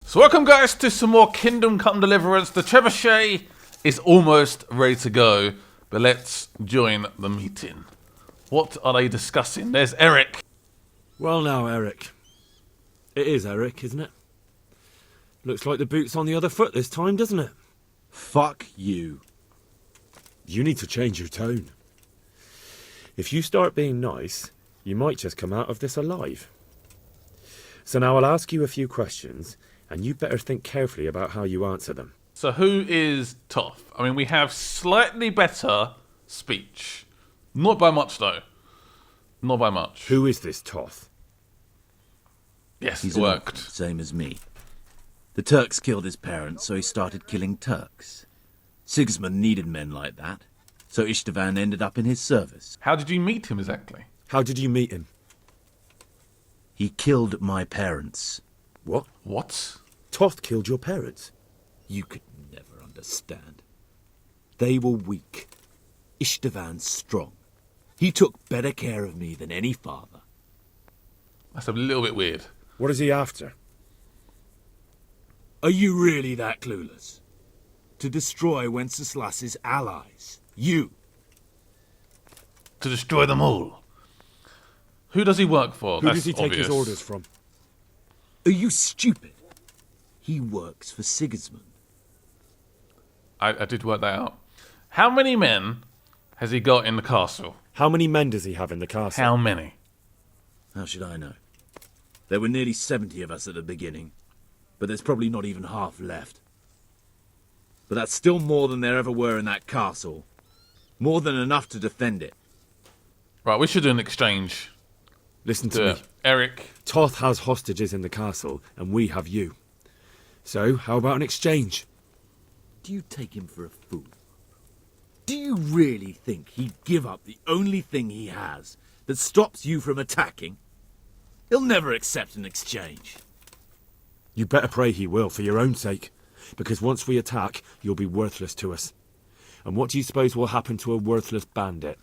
So welcome guys to some more Kingdom Come Deliverance. The Trebuchet is almost ready to go, but let's join the meeting. What are they discussing? There's Eric. Well now, Eric. It is Eric, isn't it? Looks like the boot's on the other foot this time, doesn't it? Fuck you. You need to change your tone. If you start being nice, you might just come out of this alive. So now I'll ask you a few questions, and you better think carefully about how you answer them. So who is Toth? I mean, we have slightly better speech. Not by much, though. Not by much. Who is this Toth? Yes, He's it worked. Same as me. The Turks killed his parents, so he started killing Turks. Sigismund needed men like that, so Istvan ended up in his service. How did you meet him exactly? How did you meet him? He killed my parents. What? What? Toth killed your parents? You could never understand. They were weak. Istvan strong. He took better care of me than any father. That's a little bit weird. What is he after? Are you really that clueless? To destroy Wenceslas's allies. You. To destroy them all. Who does he work for? Who does he take his orders from? Are you stupid? He works for Sigismund. I did work that out. How many men has he got in the castle? How many men does he have in the castle? How many? How should I know? There were nearly 70 of us at the beginning, but there's probably not even half left. But that's still more than there ever were in that castle. More than enough to defend it. Right, we should do an exchange. Listen to me. Eric. Toth has hostages in the castle, and we have you. So, how about an exchange? Do you take him for a fool? Do you really think he'd give up the only thing he has that stops you from attacking? He'll never accept an exchange. You better pray he will, for your own sake. Because once we attack, you'll be worthless to us. And what do you suppose will happen to a worthless bandit?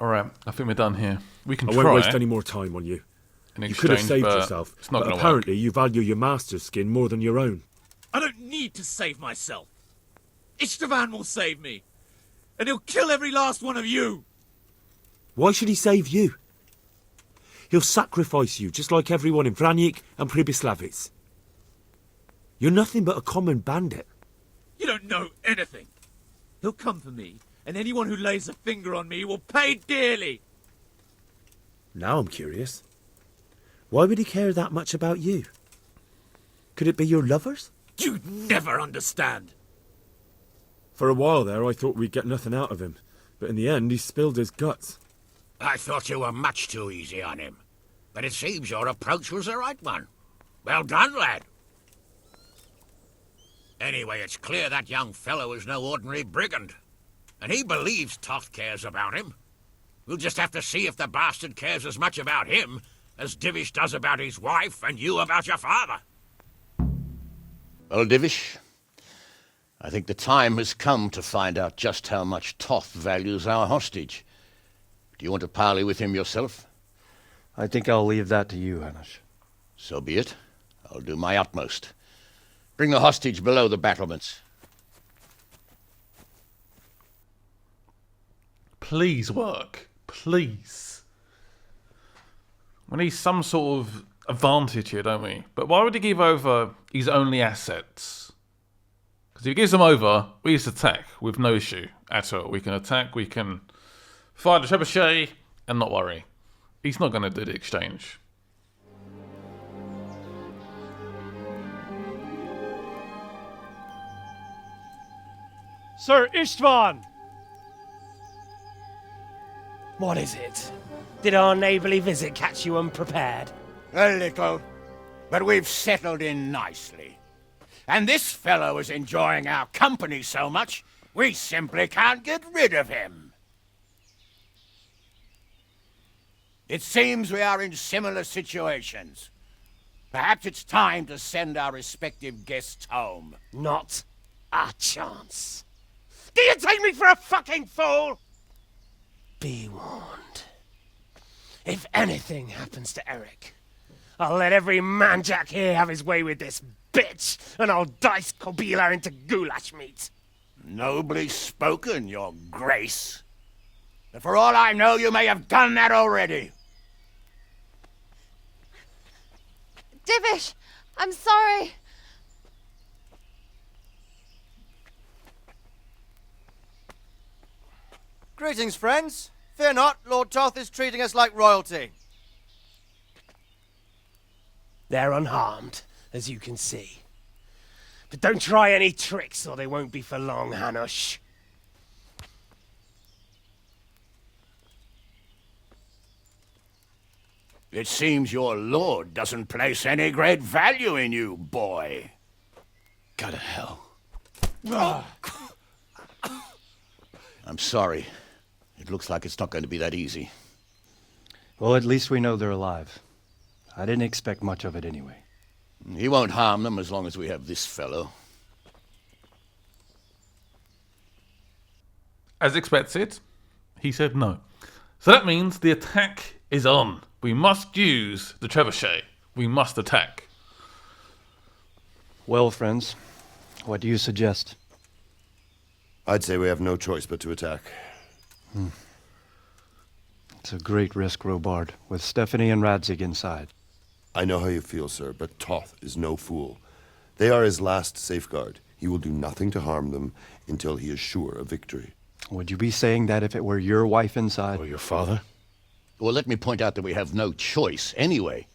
Alright, I think we're done here. We can I try. won't waste any more time on you. You could have saved yourself, it's not but gonna apparently work. you value your master's skin more than your own. I don't need to save myself. Istvan will save me. And he'll kill every last one of you. Why should he save you? He'll sacrifice you, just like everyone in Vranic and Pribyslavitz. You're nothing but a common bandit. You don't know anything. He'll come for me, and anyone who lays a finger on me will pay dearly. Now I'm curious. Why would he care that much about you? Could it be your lovers? You'd never understand. For a while there, I thought we'd get nothing out of him. But in the end, he spilled his guts. I thought you were much too easy on him. But it seems your approach was the right one. Well done, lad. Anyway, it's clear that young fellow is no ordinary brigand. And he believes Toth cares about him. We'll just have to see if the bastard cares as much about him as Divish does about his wife and you about your father. Well, Divish, I think the time has come to find out just how much Toth values our hostage. Do you want to parley with him yourself? I think I'll leave that to you, Hanish. So be it. I'll do my utmost. Bring the hostage below the battlements. Please work. Please. We need some sort of advantage here, don't we? But why would he give over his only assets? Because if he gives them over, we just attack with no issue at all. We can attack, we can fire the trebuchet and not worry. He's not going to do the exchange. Sir Istvan! What is it? Did our neighbourly visit catch you unprepared? A little, but we've settled in nicely. And this fellow is enjoying our company so much, we simply can't get rid of him. It seems we are in similar situations. Perhaps it's time to send our respective guests home. Not a chance. Do you take me for a fucking fool? Be warned. If anything happens to Eric, I'll let every manjack here have his way with this bitch, and I'll dice Kobila into goulash meat. Nobly spoken, your grace. But for all I know, you may have done that already. Divish, I'm sorry. Greetings, friends. Fear not, Lord Toth is treating us like royalty. They're unharmed, as you can see. But don't try any tricks, or they won't be for long, Hanush. It seems your lord doesn't place any great value in you, boy. Go to hell. I'm sorry. It looks like it's not going to be that easy. Well, at least we know they're alive. I didn't expect much of it anyway. He won't harm them as long as we have this fellow. As expected, he said no. So that means the attack is on. We must use the trebuchet. We must attack. Well, friends, what do you suggest? I'd say we have no choice but to attack. It's a great risk, Robard, with Stephanie and Radzig inside. I know how you feel, sir, but Toth is no fool. They are his last safeguard. He will do nothing to harm them until he is sure of victory. Would you be saying that if it were your wife inside? Or your father? Well, let me point out that we have no choice anyway.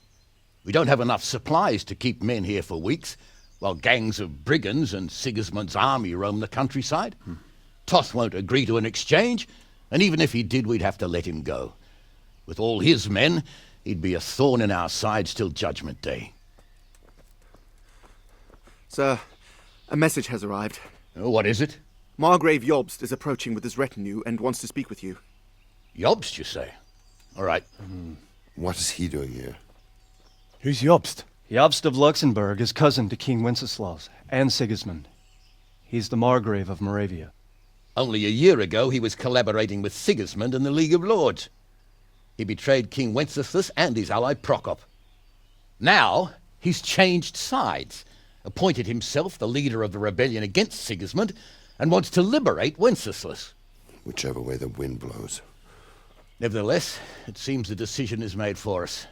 We don't have enough supplies to keep men here for weeks, while gangs of brigands and Sigismund's army roam the countryside. Toth won't agree to an exchange, and even if he did, we'd have to let him go. With all his men, he'd be a thorn in our sides till Judgment Day. Sir, a message has arrived. Oh, what is it? Margrave Jobst is approaching with his retinue and wants to speak with you. Jobst, you say? All right. What is he doing here? Who's Jobst? Jobst of Luxembourg is cousin to King Wenceslaus and Sigismund. He's the Margrave of Moravia. Only a year ago, he was collaborating with Sigismund and the League of Lords. He betrayed King Wenceslas and his ally Prokop. Now, he's changed sides, appointed himself the leader of the rebellion against Sigismund, and wants to liberate Wenceslas. Whichever way the wind blows. Nevertheless, it seems the decision is made for us.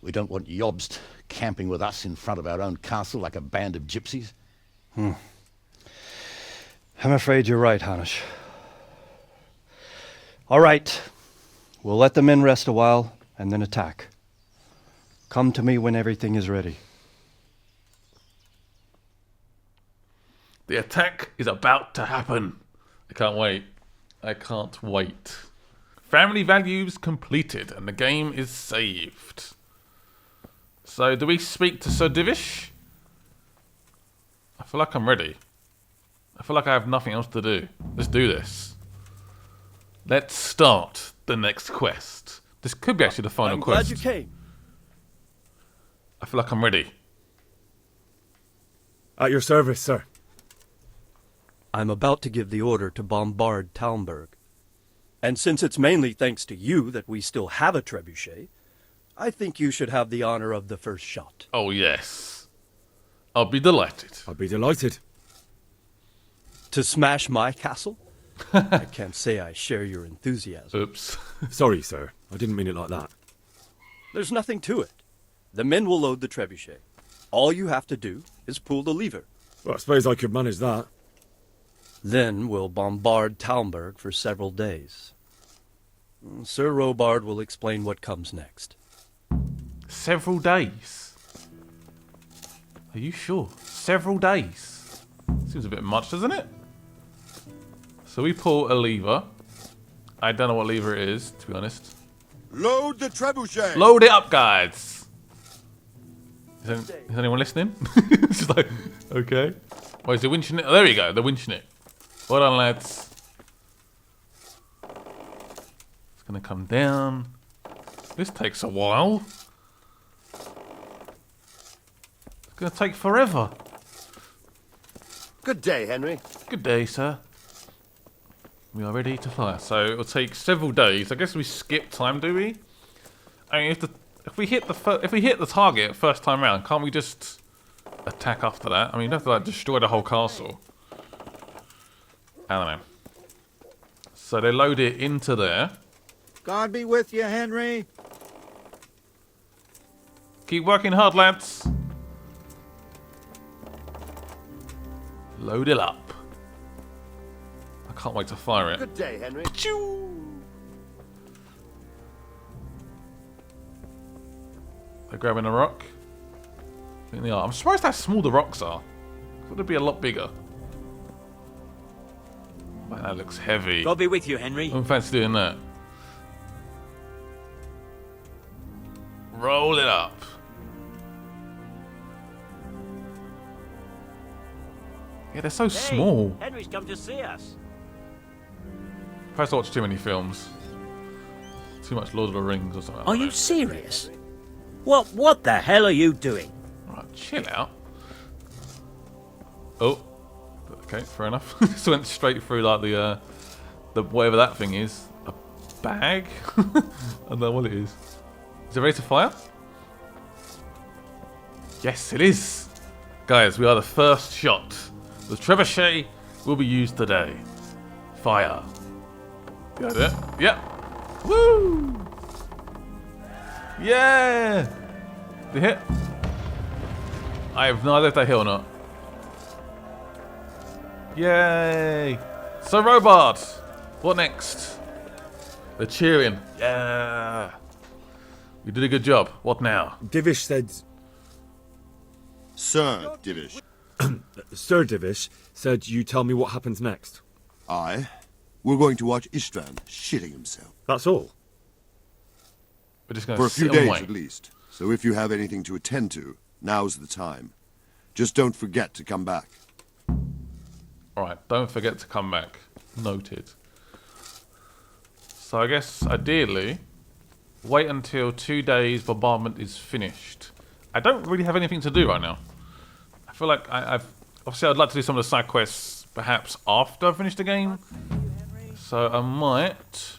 We don't want Jobst camping with us in front of our own castle like a band of gypsies. I'm afraid you're right, Hanush. All right. We'll let the men rest a while, and then attack. Come to me when everything is ready. The attack is about to happen. I can't wait. I can't wait. Family values completed, and the game is saved. So, do we speak to Sir Divish? I feel like I'm ready. I feel like I have nothing else to do. Let's do this. Let's start the next quest. This could be actually the final quest. Glad you came. I feel like I'm ready. At your service, sir. I'm about to give the order to bombard Talmberg. And since it's mainly thanks to you that we still have a trebuchet, I think you should have the honor of the first shot. Oh, yes. I'll be delighted. I'll be delighted. To smash my castle? I can't say I share your enthusiasm. Oops. Sorry, sir. I didn't mean it like that. There's nothing to it. The men will load the trebuchet. All you have to do is pull the lever. Well, I suppose I could manage that. Then we'll bombard Talmberg for several days. Sir Robard will explain what comes next. Several days? Are you sure? Several days? Seems a bit much, doesn't it? So we pull a lever. I don't know what lever it is, to be honest. Load the trebuchet! Load it up, guys! Is anyone listening? It's just like, okay. Oh, is it winching it? Oh, there we go, they're winching it. Well done, lads. It's gonna come down. This takes a while. It's gonna take forever. Good day, Henry. Good day, sir. We are ready to fire. So it'll take several days. I guess we skip time, do we? I mean, if the If we hit the target first time round, can't we just attack after that? I mean, you have to like destroy the whole castle. I don't know. So they load it into there. God be with you, Henry. Keep working hard, lads. Load it up. I can't wait to fire it. Good day, Henry. They're grabbing a rock. I think they are. I'm surprised how small the rocks are. Thought they'd be a lot bigger. Man, that looks heavy. God be with you, Henry. I don't fancy doing that. Roll it up. Yeah, they're so small. Henry's come to see us. Perhaps I watch too many films. Too much Lord of the Rings or something. Are you serious? What the hell are you doing? Right, chill out. Oh, okay, fair enough. Just went straight through like the whatever that thing is. A bag? I don't know what it is. Is it ready to fire? Yes, it is. Guys, we are the first shot. The trebuchet will be used today. Fire. Got it? Yep. Woo! Yeah! Did it hit? I have no idea if they hit or not. Yay! So, Robard, what next? The cheering. Yeah! You did a good job. What now? Divish said... Sir Divish. Sir Divish said you tell me what happens next. We're going to watch Istvan shitting himself. That's all? We're just going For to a few sit and days wait. at least. So if you have anything to attend to, now's the time. Just don't forget to come back. Alright, don't forget to come back. Noted. So I guess, ideally, wait until 2 days bombardment is finished. I don't really have anything to do right now. I feel like I've... Obviously, I'd like to do some of the side quests, perhaps after I finish the game. So I might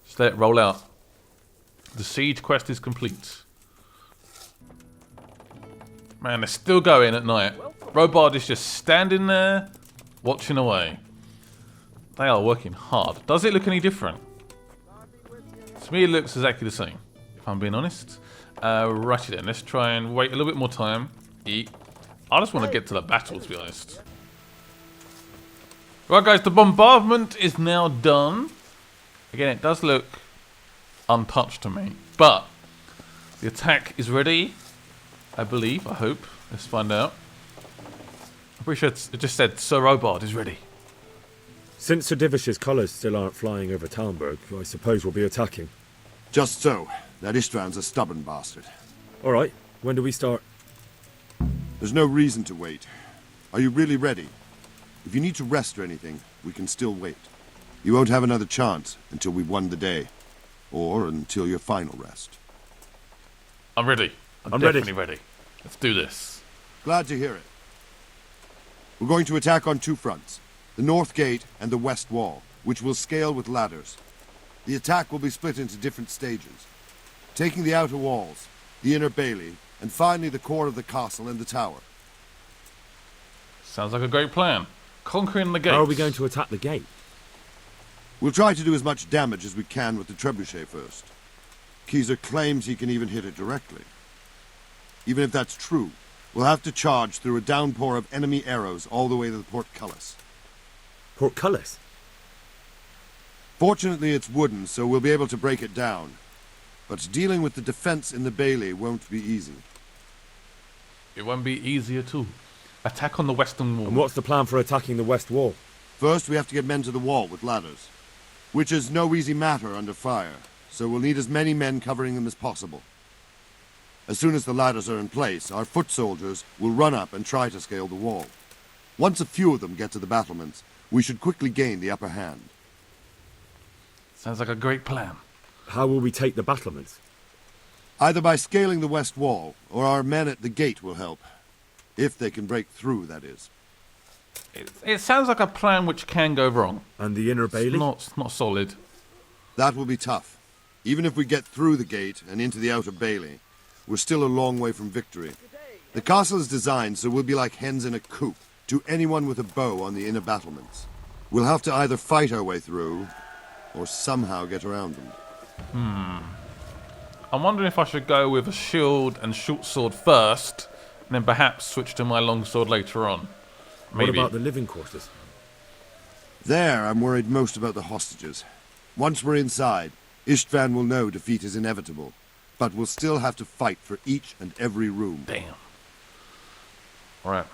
just let it roll out. The siege quest is complete. Man, they're still going at night. Robard is just standing there, watching away. They are working hard. Does it look any different? To me, it looks exactly the same, if I'm being honest. Righty then, let's try and wait a little bit more time. Eat. I just want to get to the battle, to be honest. Right, guys, the bombardment is now done. Again, it does look untouched to me, but the attack is ready. I believe, I hope. Let's find out. I'm pretty sure it just said Sir Robard is ready. Since Sir Divish's colours still aren't flying over Talmberg, I suppose we'll be attacking. Just so. That Istvan's a stubborn bastard. Alright, when do we start? There's no reason to wait. Are you really ready? If you need to rest or anything, we can still wait. You won't have another chance until we've won the day. Or until your final rest. I'm ready. I'm definitely ready. Let's do this. Glad to hear it. We're going to attack on two fronts. The north gate and the west wall, which will scale with ladders. The attack will be split into different stages. Taking the outer walls, the inner bailey, and finally the core of the castle and the tower. Sounds like a great plan. Conquering the gate. How are we going to attack the gate? We'll try to do as much damage as we can with the trebuchet first. Keyser claims he can even hit it directly. Even if that's true, we'll have to charge through a downpour of enemy arrows all the way to the portcullis. Portcullis? Fortunately, it's wooden, so we'll be able to break it down. But dealing with the defense in the bailey won't be easy. It won't be easy at all. Attack on the western wall. And what's the plan for attacking the west wall? First, we have to get men to the wall with ladders, which is no easy matter under fire, so we'll need as many men covering them as possible. As soon as the ladders are in place, our foot soldiers will run up and try to scale the wall. Once a few of them get to the battlements, we should quickly gain the upper hand. Sounds like a great plan. How will we take the battlements? Either by scaling the west wall, or our men at the gate will help. If they can break through, that is. It sounds like a plan which can go wrong. And the inner bailey? It's not solid. That will be tough. Even if we get through the gate and into the outer bailey, we're still a long way from victory. The castle is designed so we'll be like hens in a coop to anyone with a bow on the inner battlements. We'll have to either fight our way through, or somehow get around them. I'm wondering if I should go with a shield and short sword first, and then perhaps switch to my long sword later on. Maybe. What about the living quarters? There, I'm worried most about the hostages. Once we're inside, Istvan will know defeat is inevitable, but we'll still have to fight for each and every room. Damn. Alright.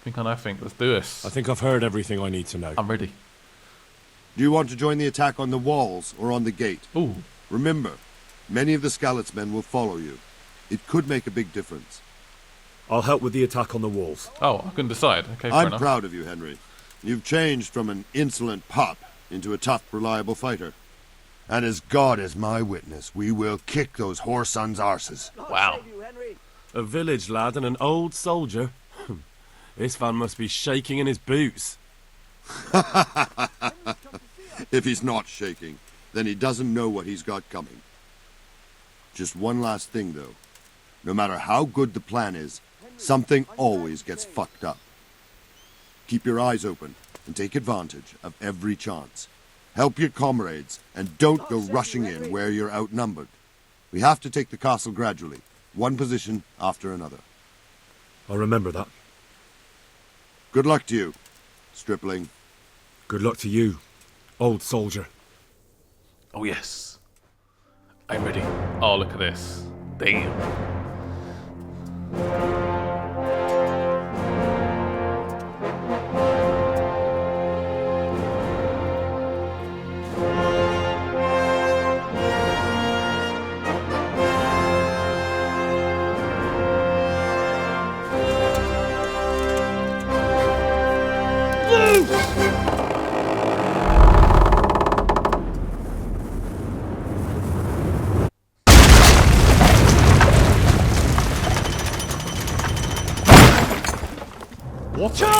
Think I know, let's do this. I think I've heard everything I need to know. I'm ready. Do you want to join the attack on the walls or on the gate? Ooh. Remember, many of the Skalitz men will follow you. It could make a big difference. I'll help with the attack on the walls. Oh, I can decide. Okay, fair I'm enough. proud of you, Henry. You've changed from an insolent pup into a tough, reliable fighter. And as God is my witness, we will kick those whore sons' arses. Wow. A village lad and an old soldier. This fan must be shaking in his boots. If he's not shaking, then he doesn't know what he's got coming. Just one last thing, though. No matter how good the plan is, something always gets fucked up. Keep your eyes open and take advantage of every chance. Help your comrades and don't go rushing in where you're outnumbered. We have to take the castle gradually, one position after another. I'll remember that. Good luck to you, stripling. Good luck to you, old soldier. Oh, yes. I'm ready. Oh, look at this. Damn. What a hit!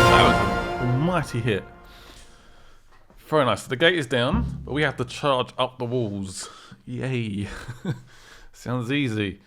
That was an almighty hit. Very nice. So the gate is down, but we have to charge up the walls. Yay. Sounds easy.